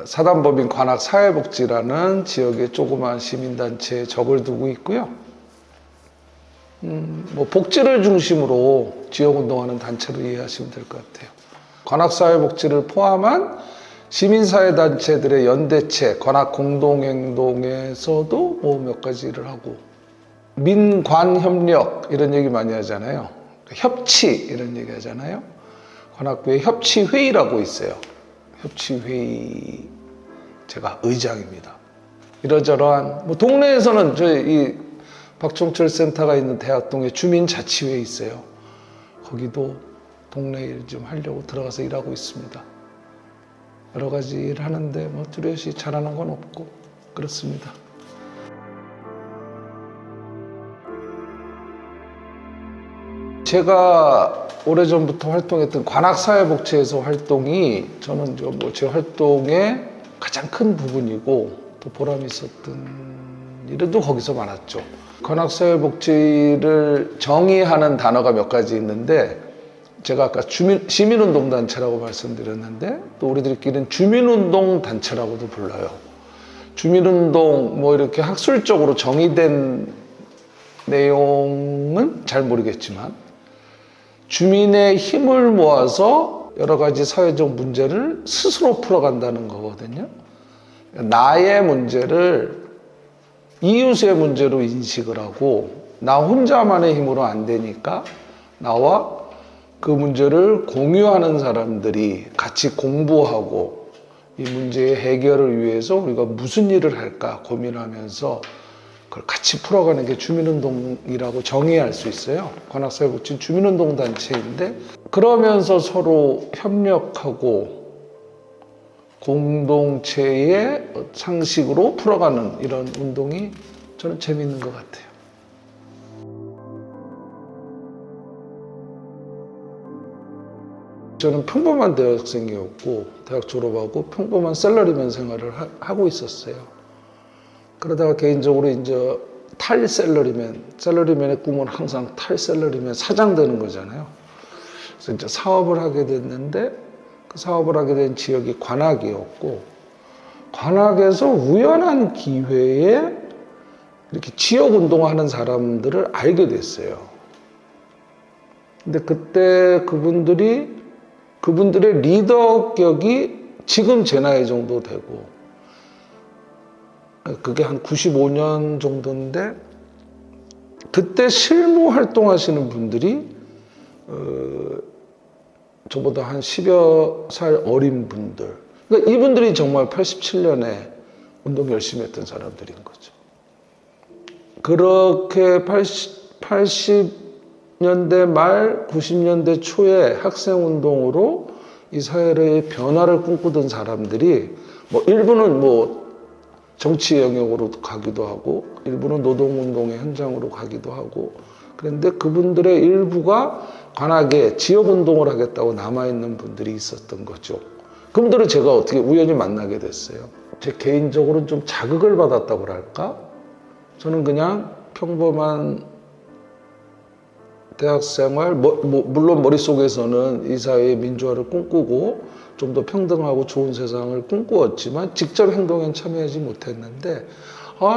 사단법인 관악사회복지라는 지역의 조그마한 시민단체에 적을 두고 있고요. 뭐 복지를 중심으로 지역운동하는 단체로 이해하시면 될 것 같아요. 관악사회복지를 포함한 시민사회단체들의 연대체, 관악공동행동에서도 뭐 몇 가지 일을 하고, 민관협력 이런 얘기 많이 하잖아요. 협치 이런 얘기 하잖아요. 관악구에 협치회의라고 있어요. 협치회의 제가 의장입니다. 이러저러한 뭐 동네에서는 저희 이 박종철 센터가 있는 대학동에 주민자치회에 있어요. 거기도 동네 일 좀 하려고 들어가서 일하고 있습니다. 여러 가지 일을 하는데 뭐 뚜렷이 잘하는 건 없고 그렇습니다. 제가 오래전부터 활동했던 관악사회복지에서 활동이 저는 제 활동의 가장 큰 부분이고 또 보람이 있었던 일도 거기서 많았죠. 관악사회복지를 정의하는 단어가 몇 가지 있는데 제가 아까 시민운동단체라고 말씀드렸는데 또 우리들끼리는 주민운동단체라고도 불러요. 주민운동 뭐 이렇게 학술적으로 정의된 내용은 잘 모르겠지만 주민의 힘을 모아서 여러 가지 사회적 문제를 스스로 풀어간다는 거거든요. 나의 문제를 이웃의 문제로 인식을 하고 나 혼자만의 힘으로 안 되니까 나와 그 문제를 공유하는 사람들이 같이 공부하고 이 문제의 해결을 위해서 우리가 무슨 일을 할까 고민하면서 그걸 같이 풀어가는 게 주민운동이라고 정의할 수 있어요. 관악사회복지는 주민운동단체인데 그러면서 서로 협력하고 공동체의 상식으로 풀어가는 이런 운동이 저는 재미있는 것 같아요. 저는 평범한 대학생이었고 대학 졸업하고 평범한 샐러리맨 생활을 하고 있었어요. 그러다가 개인적으로 이제 샐러리맨의 꿈은 항상 샐러리맨 사장 되는 거잖아요. 그래서 이제 사업을 하게 됐는데 그 사업을 하게 된 지역이 관악이었고 관악에서 우연한 기회에 이렇게 지역 운동하는 사람들을 알게 됐어요. 근데 그때 그분들의 리더격이 지금 제 나이 정도 되고 그게 한 95년 정도인데 그때 실무 활동하시는 분들이 저보다 한 10여 살 어린 분들, 그러니까 이분들이 정말 87년에 운동 열심히 했던 사람들인 거죠. 그렇게 80년대 말 90년대 초에 학생운동으로 이 사회의 변화를 꿈꾸던 사람들이 뭐 일부는 뭐 정치 영역으로 가기도 하고 일부는 노동운동의 현장으로 가기도 하고 그런데 그분들의 일부가 관악에 지역운동을 하겠다고 남아있는 분들이 있었던 거죠. 그분들을 제가 어떻게 우연히 만나게 됐어요. 제 개인적으로는 좀 자극을 받았다고 할까? 저는 그냥 평범한 대학생활, 물론 머릿속에서는 이 사회의 민주화를 꿈꾸고 좀 더 평등하고 좋은 세상을 꿈꾸었지만 직접 행동엔 참여하지 못했는데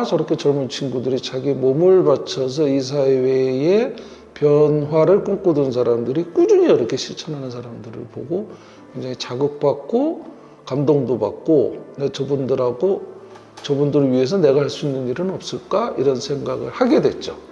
저렇게 젊은 친구들이 자기 몸을 바쳐서 이 사회의 변화를 꿈꾸던 사람들이 꾸준히 이렇게 실천하는 사람들을 보고 굉장히 자극받고 감동도 받고 저분들을 위해서 내가 할 수 있는 일은 없을까? 이런 생각을 하게 됐죠.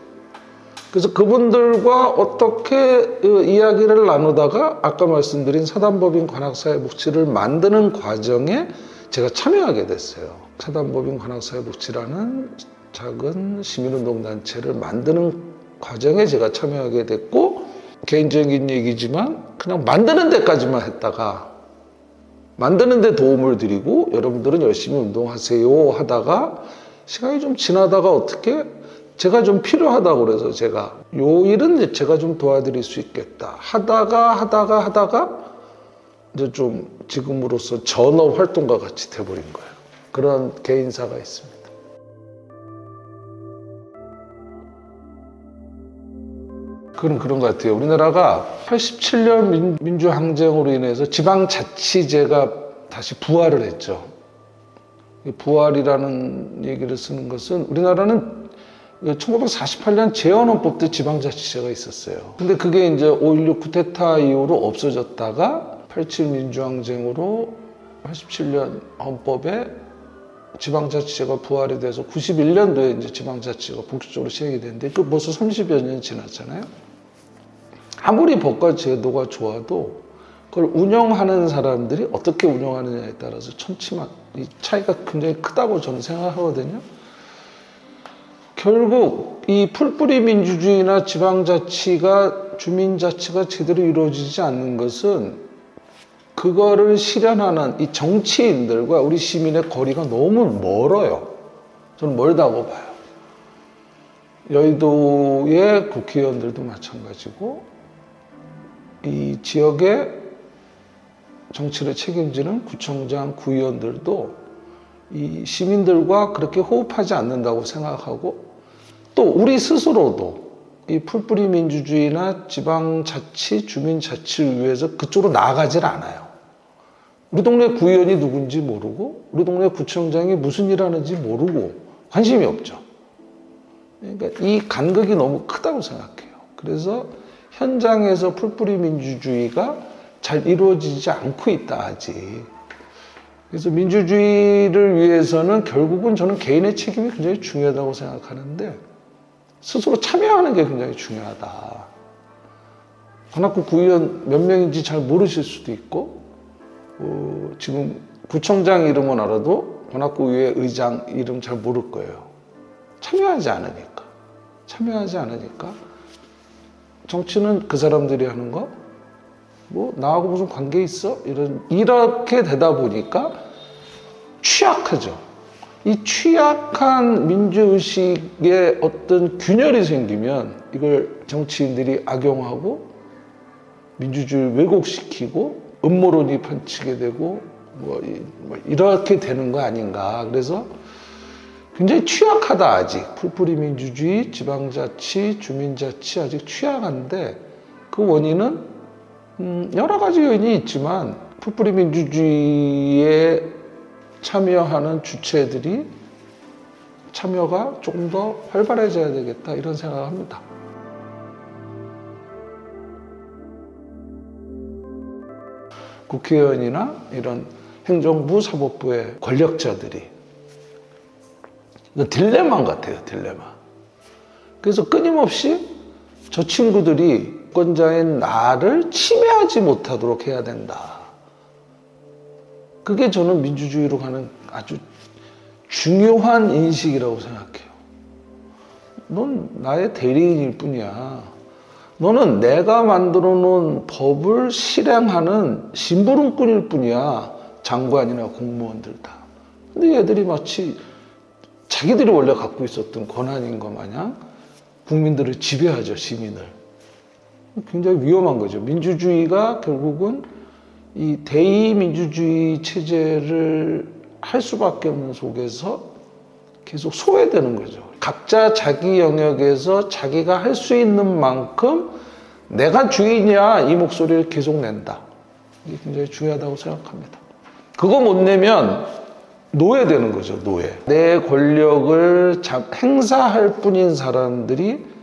그래서 그분들과 어떻게 이야기를 나누다가 아까 말씀드린 사단법인 관악사회복지를 만드는 과정에 제가 참여하게 됐어요. 사단법인 관악사회복지라는 작은 시민운동단체를 만드는 과정에 제가 참여하게 됐고 개인적인 얘기지만 그냥 만드는 데까지만 했다가 만드는 데 도움을 드리고 여러분들은 열심히 운동하세요 하다가 시간이 좀 지나다가 어떻게 제가 좀 필요하다고 그래서 제가 요 일은 제가 좀 도와드릴 수 있겠다 하다가 이제 좀 지금으로서 전업 활동가 같이 돼버린 거예요. 그런 개인사가 있습니다. 그런 것 같아요. 우리나라가 87년 민주항쟁으로 인해서 지방자치제가 다시 부활을 했죠. 부활이라는 얘기를 쓰는 것은 우리나라는 1948년 재헌헌법 때 지방자치제가 있었어요. 근데 그게 이제 5.16 쿠데타 이후로 없어졌다가 87 민주항쟁으로 87년 헌법에 지방자치제가 부활이 돼서 91년도에 이제 지방자치제가 본격적으로 시행이 됐는데 그 벌써 30여 년이 지났잖아요. 아무리 법과 제도가 좋아도 그걸 운영하는 사람들이 어떻게 운영하느냐에 따라서 천치만 이 차이가 굉장히 크다고 저는 생각하거든요. 결국 이 풀뿌리 민주주의나 지방자치가 주민자치가 제대로 이루어지지 않는 것은 그거를 실현하는 이 정치인들과 우리 시민의 거리가 너무 멀어요. 저는 멀다고 봐요. 여의도의 국회의원들도 마찬가지고 이 지역의 정치를 책임지는 구청장, 구의원들도 이 시민들과 그렇게 호흡하지 않는다고 생각하고 또 우리 스스로도 이 풀뿌리 민주주의나 지방자치, 주민자치를 위해서 그쪽으로 나아가질 않아요. 우리 동네 구의원이 누군지 모르고 우리 동네 구청장이 무슨 일 하는지 모르고 관심이 없죠. 그러니까 이 간극이 너무 크다고 생각해요. 그래서 현장에서 풀뿌리 민주주의가 잘 이루어지지 않고 있다 아직. 그래서 민주주의를 위해서는 결국은 저는 개인의 책임이 굉장히 중요하다고 생각하는데 스스로 참여하는 게 굉장히 중요하다. 관악구 구의원 몇 명인지 잘 모르실 수도 있고 지금 구청장 이름은 알아도 관악구 의회 의장 이름 잘 모를 거예요. 참여하지 않으니까 정치는 그 사람들이 하는 거 뭐 나하고 무슨 관계 있어? 이렇게 되다 보니까 취약하죠. 이 취약한 민주의식에 어떤 균열이 생기면 이걸 정치인들이 악용하고 민주주의를 왜곡시키고 음모론이 판치게 되고 뭐 이렇게 되는 거 아닌가. 그래서 굉장히 취약하다 아직. 풀뿌리 민주주의, 지방자치, 주민자치 아직 취약한데 그 원인은 여러 가지 요인이 있지만 풀뿌리 민주주의에 참여하는 주체들이 참여가 조금 더 활발해져야 되겠다 이런 생각을 합니다. 국회의원이나 이런 행정부, 사법부의 권력자들이 딜레마 같아요, 딜레마. 그래서 끊임없이 저 친구들이 유권자인 나를 침해하지 못하도록 해야 된다. 그게 저는 민주주의로 가는 아주 중요한 인식이라고 생각해요. 넌 나의 대리인일 뿐이야. 너는 내가 만들어 놓은 법을 실행하는 심부름꾼일 뿐이야. 장관이나 공무원들 다. 근데 얘들이 마치 자기들이 원래 갖고 있었던 권한인 것 마냥 국민들을 지배하죠, 시민을. 굉장히 위험한 거죠. 민주주의가 결국은 이 대의민주주의 체제를 할 수밖에 없는 속에서 계속 소외되는 거죠. 각자 자기 영역에서 자기가 할 수 있는 만큼 내가 주인이야 이 목소리를 계속 낸다. 이게 굉장히 중요하다고 생각합니다. 그거 못 내면 노예되는 거죠, 노예. 내 권력을 행사할 뿐인 사람들이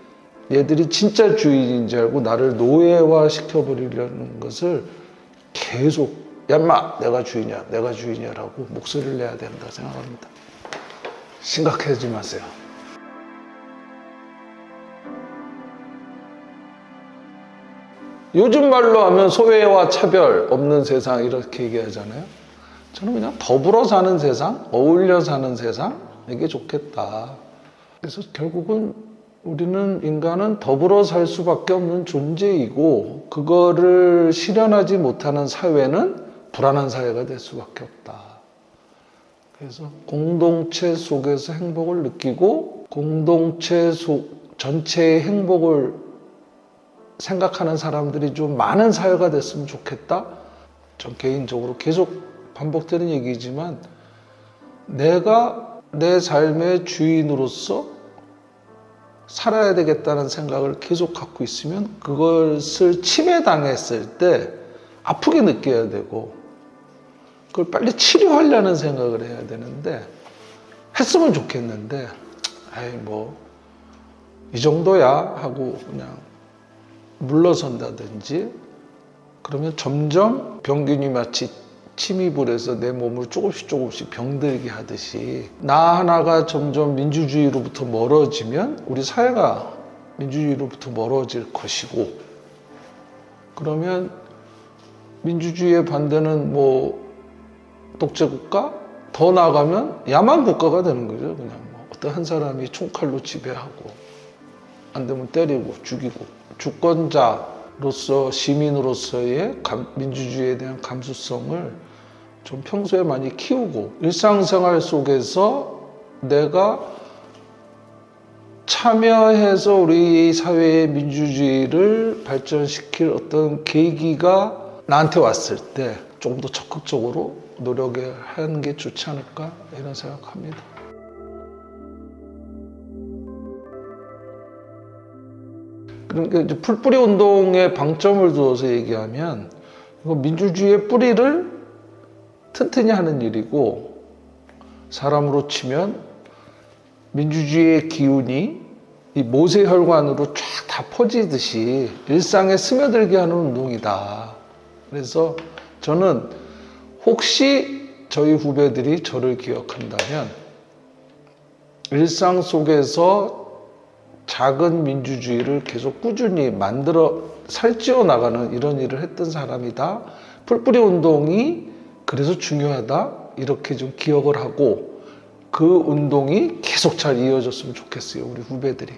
얘들이 진짜 주인인 줄 알고 나를 노예화 시켜버리려는 것을 계속 야 인마 내가 주인이야 라고 목소리를 내야 된다 생각합니다. 심각해지지 마세요. 요즘 말로 하면 소외와 차별 없는 세상 이렇게 얘기하잖아요. 저는 그냥 더불어 사는 세상, 어울려 사는 세상 이게 좋겠다. 그래서 결국은 우리는 인간은 더불어 살 수밖에 없는 존재이고 그거를 실현하지 못하는 사회는 불안한 사회가 될 수밖에 없다. 그래서 공동체 속에서 행복을 느끼고 공동체 전체의 행복을 생각하는 사람들이 좀 많은 사회가 됐으면 좋겠다. 전 개인적으로 계속 반복되는 얘기지만 내가 내 삶의 주인으로서 살아야 되겠다는 생각을 계속 갖고 있으면 그것을 침해당했을 때 아프게 느껴야 되고 그걸 빨리 치료하려는 생각을 해야 되는데 했으면 좋겠는데 아이 뭐 이 정도야 하고 그냥 물러선다든지 그러면 점점 병균이 마치 침입을 해서 내 몸을 조금씩 병들게 하듯이 나 하나가 점점 민주주의로부터 멀어지면 우리 사회가 민주주의로부터 멀어질 것이고 그러면 민주주의의 반대는 뭐 독재국가? 더 나아가면 야만 국가가 되는 거죠. 그냥 뭐 어떤 한 사람이 총칼로 지배하고 안 되면 때리고 죽이고 주권자로서 시민으로서의 민주주의에 대한 감수성을 좀 평소에 많이 키우고 일상생활 속에서 내가 참여해서 우리 사회의 민주주의를 발전시킬 어떤 계기가 나한테 왔을 때 조금 더 적극적으로 노력하는 게 좋지 않을까 이런 생각합니다. 그러니까 이제 풀뿌리 운동에 방점을 두어서 얘기하면 이거 민주주의의 뿌리를 튼튼히 하는 일이고 사람으로 치면 민주주의의 기운이 이 모세혈관으로 쫙 다 퍼지듯이 일상에 스며들게 하는 운동이다. 그래서 저는 혹시 저희 후배들이 저를 기억한다면 일상 속에서 작은 민주주의를 계속 꾸준히 만들어 살찌워 나가는 이런 일을 했던 사람이다. 풀뿌리 운동이 그래서 중요하다. 이렇게 좀 기억을 하고 그 운동이 계속 잘 이어졌으면 좋겠어요. 우리 후배들이.